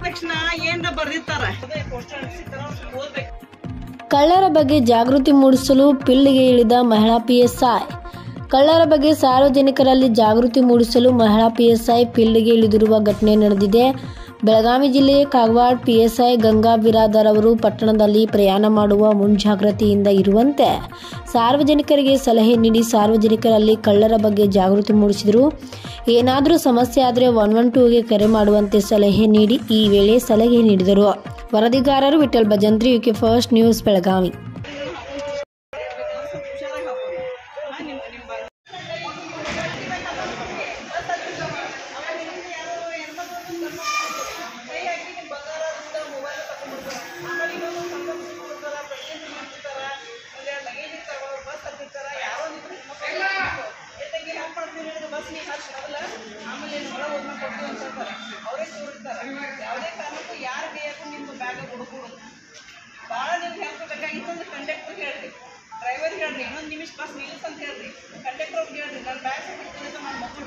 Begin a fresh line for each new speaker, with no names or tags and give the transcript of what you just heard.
ತಕ್ಷಣ ಏನ್ರ ಬರ್ದಿರ್ತಾರ
ಕಳ್ಳರ ಬಗ್ಗೆ ಜಾಗೃತಿ ಮೂಡಿಸಲು ಫೀಲ್ಡ್ಗೆ ಇಳಿದ ಮಹಿಳಾ ಪಿಎಸ್ಐ. ಕಳ್ಳರ ಬಗ್ಗೆ ಸಾರ್ವಜನಿಕರಲ್ಲಿ ಜಾಗೃತಿ ಮೂಡಿಸಲು ಮಹಿಳಾ ಪಿಎಸ್ಐ ಫೀಲ್ಡ್ಗೆ ಇಳಿದಿರುವ ಘಟನೆ ನಡೆದಿದೆ. ಬೆಳಗಾವಿ ಜಿಲ್ಲೆಯ ಕಾಗವಾಡ ಪಿಎಸ್ಐ ಗಂಗಾ ಬಿರಾದರ್ ಅವರು ಪಟ್ಟಣದಲ್ಲಿ ಪ್ರಯಾಣ ಮಾಡುವ ಮುಂಜಾಗ್ರತೆಯಿಂದ ಇರುವಂತೆ ಸಾರ್ವಜನಿಕರಿಗೆ ಸಲಹೆ ನೀಡಿ ಸಾರ್ವಜನಿಕರಲ್ಲಿ ಕಳ್ಳರ ಬಗ್ಗೆ ಜಾಗೃತಿ ಮೂಡಿಸಿದರು. ಏನಾದರೂ ಸಮಸ್ಯೆ ಆದರೆ 112ಗೆ ಕರೆ ಮಾಡುವಂತೆ ಸಲಹೆ ನೀಡಿ ಈ ವೇಳೆ ಸಲಹೆ ನೀಡಿದರು. ವರದಿಗಾರರು Vittal Bhajantri, UK first news, Belagavi.
ಯಾವುದೇ ಕಾರಣಕ್ಕೂ ಯಾರು ಬೇಕು ನಿಮ್ಮ ಬ್ಯಾಗ್ ಹುಡುಕುವುದು ಭಾಳ ನಿಮ್ಗೆ ಹೆಲ್ಪ್ ಬೇಕಾಗಿತ್ತು ಅಂದ್ರೆ ಕಂಡಕ್ಟರ್ ಹೇಳ್ರಿ, ಡ್ರೈವರ್ ಹೇಳ್ರಿ, ಇನ್ನೊಂದು ನಿಮಿಷ ಬಸ್ ನಿಲ್ಲಿಸ್ ಅಂತ ಹೇಳ್ರಿ, ಕಂಡಕ್ಟರ್ ಹೇಳ್ರಿ, ನನ್ನ ಬ್ಯಾಗ್ ನಾನು ಮಕ್ಕಳು